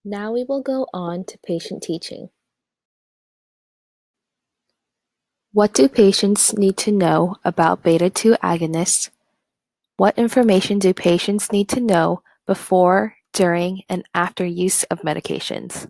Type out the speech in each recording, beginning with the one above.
Now we will go on to patient teaching. What do patients need to know about beta-2 agonists? What information do patients need to know before, during, and after use of medications?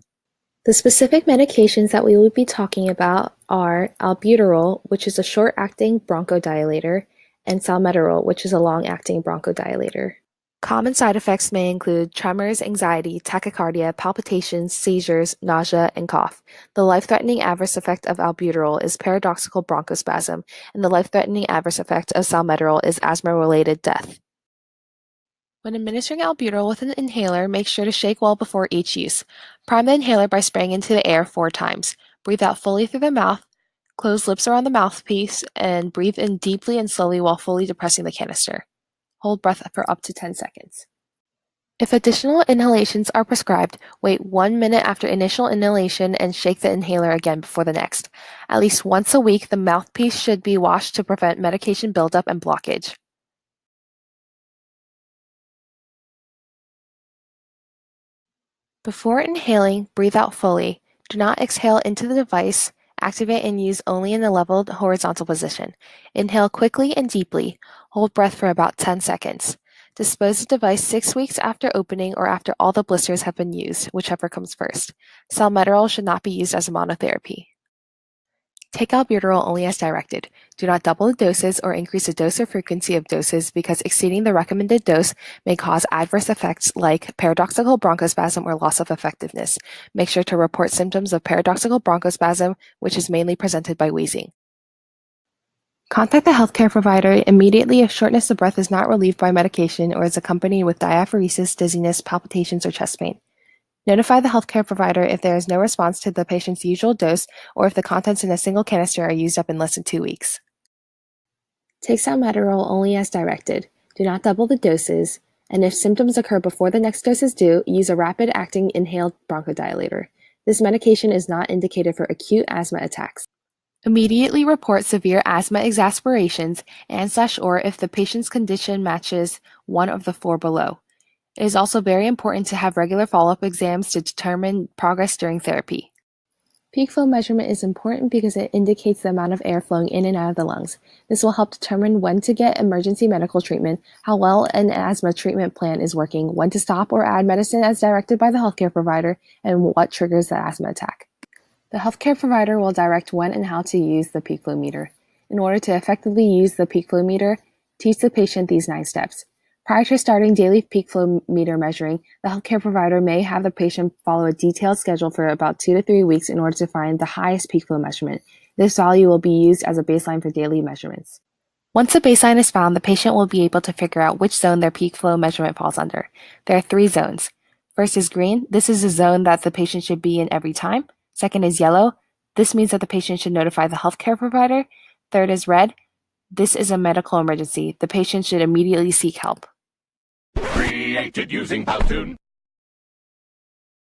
The specific medications that we will be talking about are albuterol, which is a short-acting bronchodilator, and salmeterol, which is a long-acting bronchodilator. Common side effects may include tremors, anxiety, tachycardia, palpitations, seizures, nausea, and cough. The life-threatening adverse effect of albuterol is paradoxical bronchospasm, and the life-threatening adverse effect of salmeterol is asthma-related death. When administering albuterol with an inhaler, make sure to shake well before each use. Prime the inhaler by spraying into the air 4 times. Breathe out fully through the mouth, close lips around the mouthpiece, and breathe in deeply and slowly while fully depressing the canister. Hold breath for up to 10 seconds. If additional inhalations are prescribed, wait 1 minute after initial inhalation and shake the inhaler again before the next. At least once a week, the mouthpiece should be washed to prevent medication buildup and blockage. Before inhaling, breathe out fully. Do not exhale into the device. Activate and use only in the leveled horizontal position. Inhale quickly and deeply. Hold breath for about 10 seconds. Dispose the device 6 weeks after opening or after all the blisters have been used, whichever comes first. Salmeterol should not be used as a monotherapy. Take albuterol only as directed. Do not double the doses or increase the dose or frequency of doses because exceeding the recommended dose may cause adverse effects like paradoxical bronchospasm or loss of effectiveness. Make sure to report symptoms of paradoxical bronchospasm, which is mainly presented by wheezing. Contact the healthcare provider immediately if shortness of breath is not relieved by medication or is accompanied with diaphoresis, dizziness, palpitations, or chest pain. Notify the healthcare provider if there is no response to the patient's usual dose or if the contents in a single canister are used up in less than 2 weeks. Take salmeterol only as directed. Do not double the doses, and if symptoms occur before the next dose is due, use a rapid-acting inhaled bronchodilator. This medication is not indicated for acute asthma attacks. Immediately report severe asthma exacerbations and/or if the patient's condition matches one of the 4 below. It is also very important to have regular follow-up exams to determine progress during therapy. Peak flow measurement is important because it indicates the amount of air flowing in and out of the lungs. This will help determine when to get emergency medical treatment, how well an asthma treatment plan is working, when to stop or add medicine as directed by the healthcare provider, and what triggers the asthma attack. The healthcare provider will direct when and how to use the peak flow meter. In order to effectively use the peak flow meter, teach the patient these 9 steps. Prior to starting daily peak flow meter measuring, the healthcare provider may have the patient follow a detailed schedule for about 2 to 3 weeks in order to find the highest peak flow measurement. This value will be used as a baseline for daily measurements. Once the baseline is found, the patient will be able to figure out which zone their peak flow measurement falls under. There are 3 zones. First is green. This is a zone that the patient should be in every time. Second is yellow. This means that the patient should notify the healthcare provider. Third is red. This is a medical emergency. The patient should immediately seek help. Created using Beta-2.